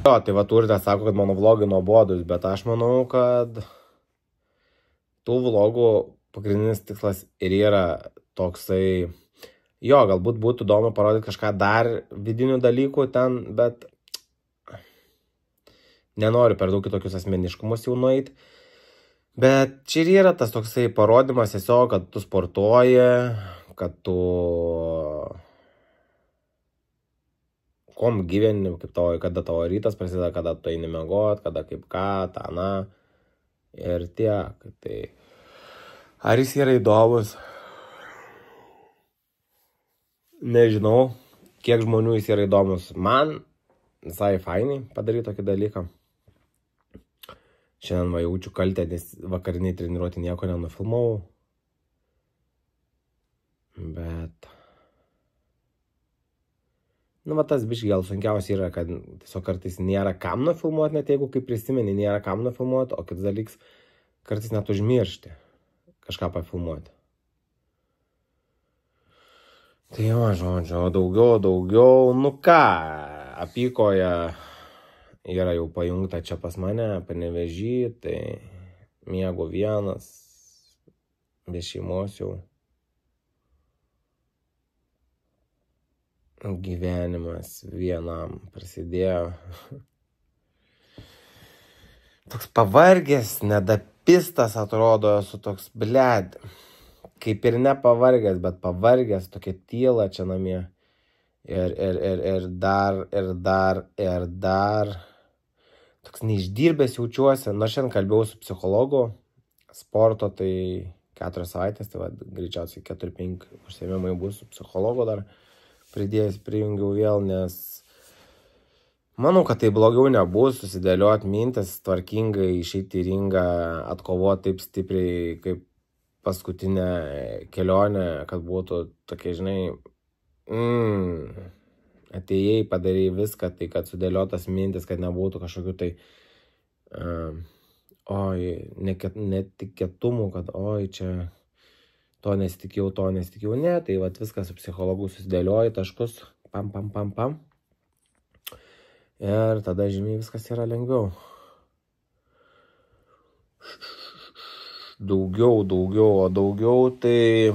Jo, tai va turite, sako, kad mano vlogai nuobodus, bet aš manau, kad tų vlogų pagrindinis tikslas ir yra toksai, jo, galbūt būtų įdomu parodyti kažką dar vidinių dalykų ten, bet nenoriu per daug į tokius asmeniškumus jau nueiti. Bet čia ir yra tas toksai parodimas tiesiog, kad tu sportuoji, kad tu kom gyveni, kaip tavo, kada tavo rytas prasideda, kada tu eini miegot, kada kaip ką, tą, na. Ir tiek. Tai ar jis yra įdomus? Nežinau, kiek žmonių jis yra įdomus. Man visai fainai padaryti tokį dalyką. Šiandien va jaučiu kaltę, nes vakariniai treniruoti nieko nenufilmavau. Bet nu, va tas biškai gal sunkiausia yra, kad tiesiog kartais nėra kam nufilmuoti, net jeigu kaip prisimeni, nėra kam nufilmuoti, o kitas dalykas kartais net užmiršti kažką pafilmuoti. Tai jo, žodžiu, daugiau, nu ką, apykoje yra jau pajungta čia pas mane, Panevėžy, tai miegu vienas, be šeimos jau. Gyvenimas vienam prasidėjo. Toks pavargęs, nedapistas atrodo, esu toks, bled. Kaip ir nepavargęs, bet pavargęs, tokia tyla čia namie. Ir dar. Toks neišdirbęs jaučiuosi. Nu, šiandien kalbėjau su psichologu sporto, tai 4 savaitės, tai va, greičiausiai 4-5 užsiėmimai bus su psichologu dar. Prijungiau vėl, nes manau, kad tai blogiau nebus, susidėlioti mintis, tvarkingai išeiti į ringą, atkovoti taip stipriai kaip paskutinę kelionę, kad būtų tokie, žinai, atėjai, padarėjai viską, tai kad sudėliotas mintis, kad nebūtų kažkokių tai netikėtumų, kad čia to nesitikėjau, ne, tai vat viskas su psichologu susidėlioji, taškus, pam. Ir tada žymiai viskas yra lengviau. Daugiau, tai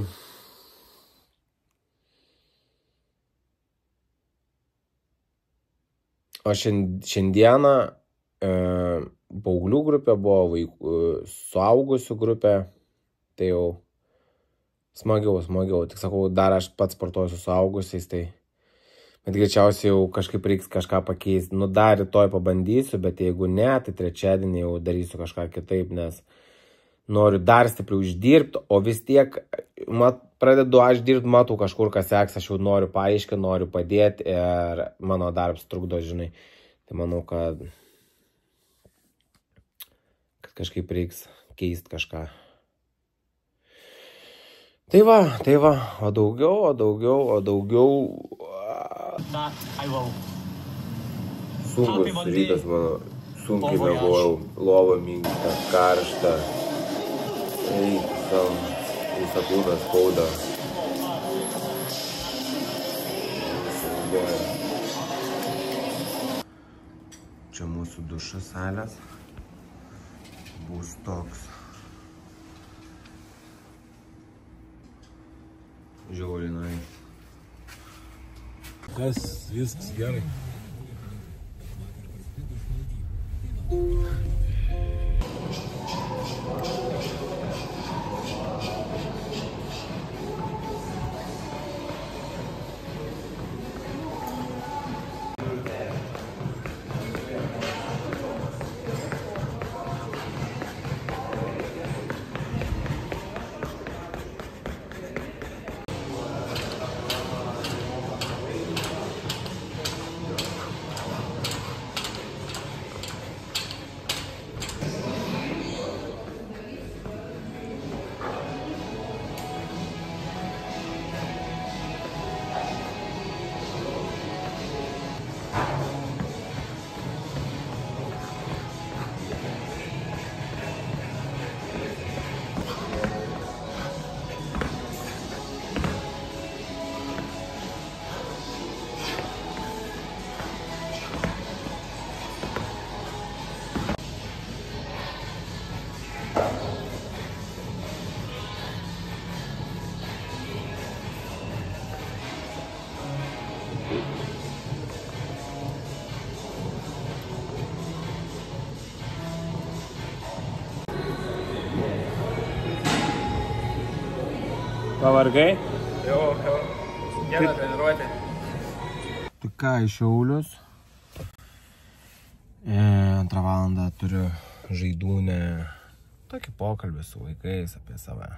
o šiandieną paauglių grupė buvo, suaugusių grupė, tai jau smagiau, tik sakau, dar aš pats sportuoju su suaugusiais, tai bet greičiausiai jau kažkaip reiks kažką pakeisti. Nu, dar rytoj pabandysiu, bet jeigu ne, tai trečiadienį jau darysiu kažką kitaip, nes noriu dar stipriau uždirbti, o vis tiek pradedu aš dirbti, matau kažkur, kas seks, aš jau noriu paaiškinti, noriu padėti ir mano darbas trukdo, žinai. Tai manau, kad kažkaip reiks keisti kažką. Tai va, o daugiau. Sunkus rytas mano, sunkiai miegojau, lova minkšta, karšta, visą kūną skauda. Čia mūsų dušo salės bus toks. Žiaurinai. Kas viskas gerai. Pavargai? Jau. Dieną treniruotė. Tai ką, iš Šiaulius. Antrą valandą turiu žaidūnę. Tokį pokalbį su vaikais apie save.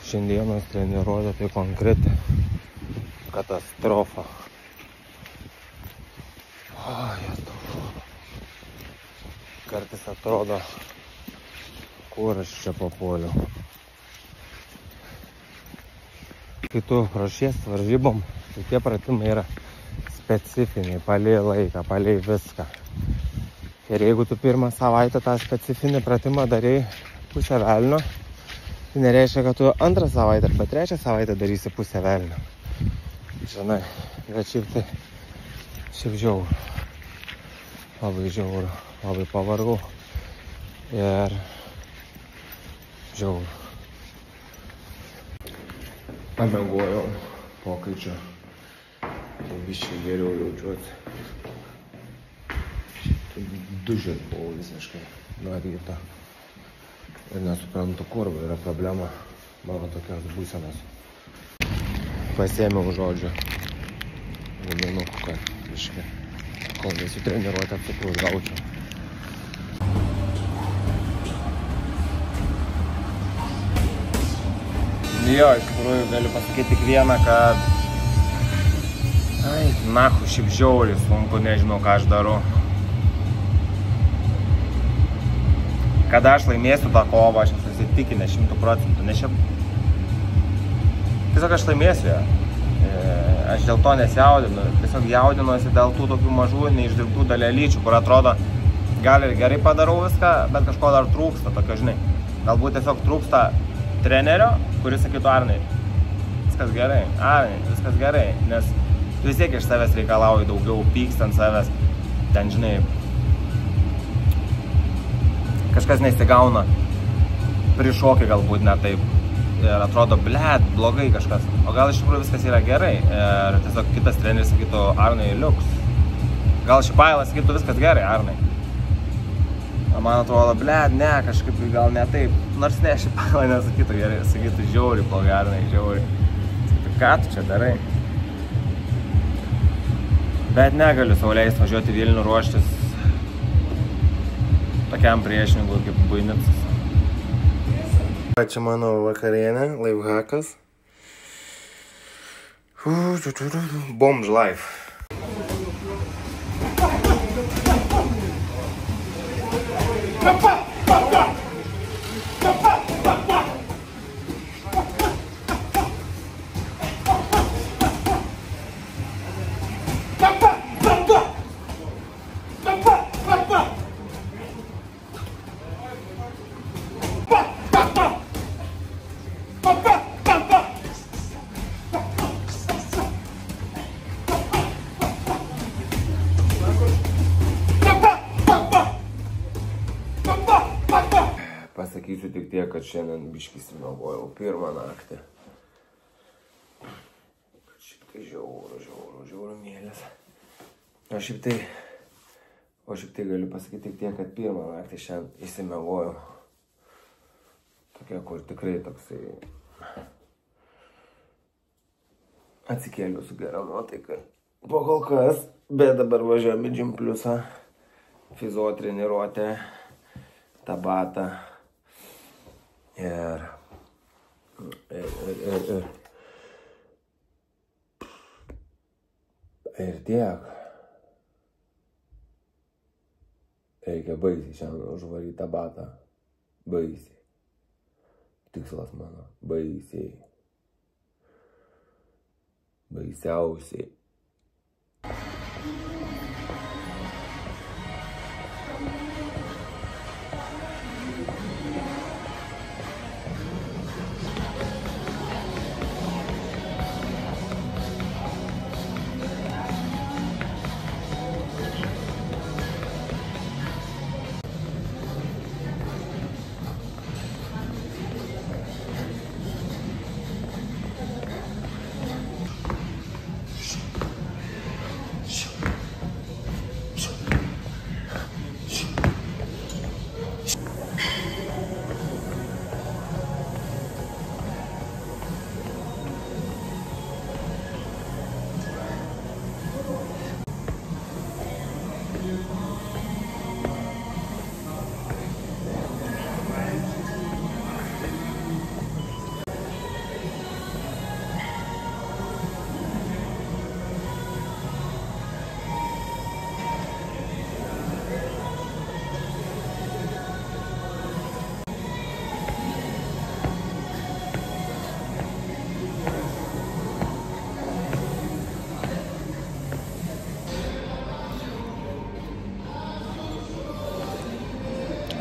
Šiandienos treniruotė tai konkreti katastrofa. Kartais atrodo, kur aš čia papuoliau. Kai tu ruošies varžybom, tai tie pratimai yra specifiniai, palei laiką, palei viską. Ir jeigu tu pirmą savaitę tą specifinį pratimą darei pusę velnio, tai nereiškia, kad tu antrą savaitę arba trečią savaitę darysi pusę velnio. Žinai, bet šiaip žiauru. Labai žiauru. Labai pavargau. Ir žiauru. Pamiegojau pokaičio. Tai biškai geriau jaučiuosi. Dužęs buvau visiškai nuo ryto. Ir nesuprantu, kur yra problema mano tokios būsenos. Pasiėmiau žodžiu. Guminuku, kad biškai, kol nesu treniruotę cukrus gaučiau. Jo, iš tikrųjų galiu pasakyti tik vieną, kad nahu, šiaip žiauriai sunku, nežinau, ką aš darau. Kada aš laimėsiu tą kovą, aš esu įsitikinęs 100%, nes šiaip tiesiog aš laimėsiu ją. Aš dėl to nesijaudinu, tiesiog jaudinuosi dėl tų tokių mažų, neišdirbtų dalelyčių, kur atrodo, gal ir gerai padarau viską, bet kažko dar trūksta, tokio, žinai. Galbūt tiesiog trūksta trenerio, kuris sakytų, Arnai, viskas gerai, Arnai, viskas gerai, nes tu vis tiek iš savęs reikalauji daugiau, pykst ant savęs, ten, žinai, kažkas neįsigauna, prišoki galbūt ne taip ir atrodo, blėt, blogai kažkas, o gal iš tikrųjų viskas yra gerai ir tiesiog kitas treneris sakytų, Arnai, liuks, gal Šipailas sakytų, viskas gerai, Arnai. Man atrodo, blėt, ne, kažkaip gal ne taip, nors ne, Šipailą nesakytų gerai, sakytų, žiauriai blogai, Arnai, žiauriai. Sakytų, ką tu čia darai? Bet negaliu sau leisti važiuoti Vilnių ruoštis tokiam priešininkui kaip Buinicas. Čia mano vakarienė, lifehackas. Bomž life. tiek, kad šiandien biškis miegojau pirmą naktį. Šiaip tai žiauru mėlės. O šiaip tai galiu pasakyti tik tiek, kad pirmą naktį šiandien įsimiegojau. Tokia, kur tikrai toksai atsikėliau su gera nuotaika. Po kol kas, bet dabar važiuojame į Gym Plusą, fizo treniruotę, Tabatą ir tiek. Reikia baisiai šiandien užvaryti Tabatą. Baisiai. Tikslas mano. Baisiai. Baisiausiai.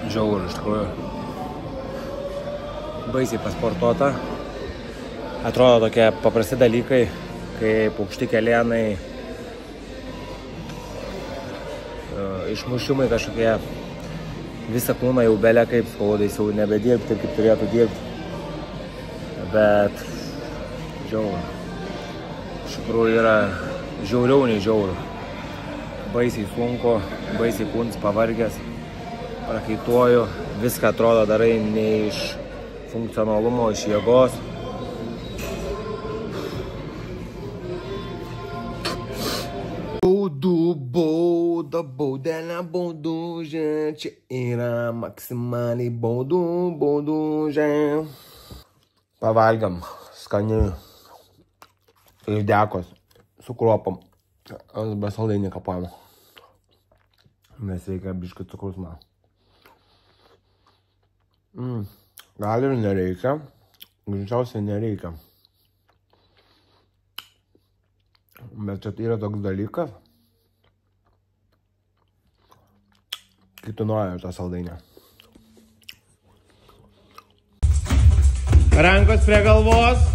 Žiauru, iš tikrųjų. Baisiai pasportuota. Atrodo tokie paprasti dalykai, kaip aukšti kelienai, išmušimai kažkokie. Visą kūną jau belia kaip skaudais, jau nebedirbti taip, kaip turėtų dirbti. Bet žiauru. Iš tikrųjų yra žiauriau nei žiauru. Baisiai sunku, baisiai kūnas pavargęs. Prakaituoju, viską atrodo darai ne iš funkcionalumo, iš jėgos. Baudelė, baudužė, čia yra maksimaliai baudužė. Pavalgiam skaniai lydekos su kruopom, be saldainį kapojimo. Nes reikia biškį cukrus man. Gal ir nereikia, greičiausiai nereikia. Bet čia yra toks dalykas, kai tu nori tą saldainę. Rankos prie galvos.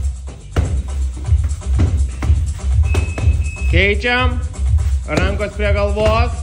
Keičiam. Rankos prie galvos.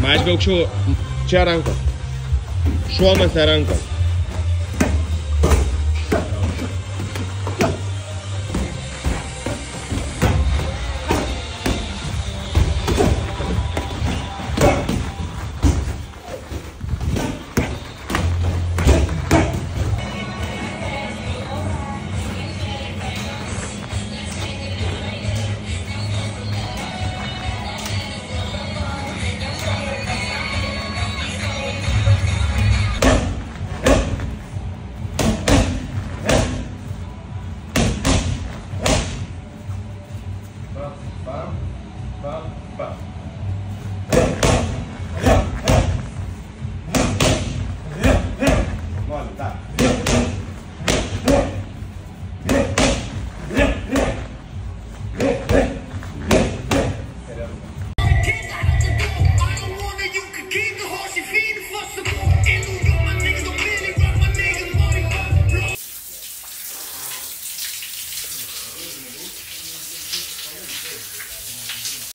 Mažviau aukščiau, čia rankos, šonuose rankos.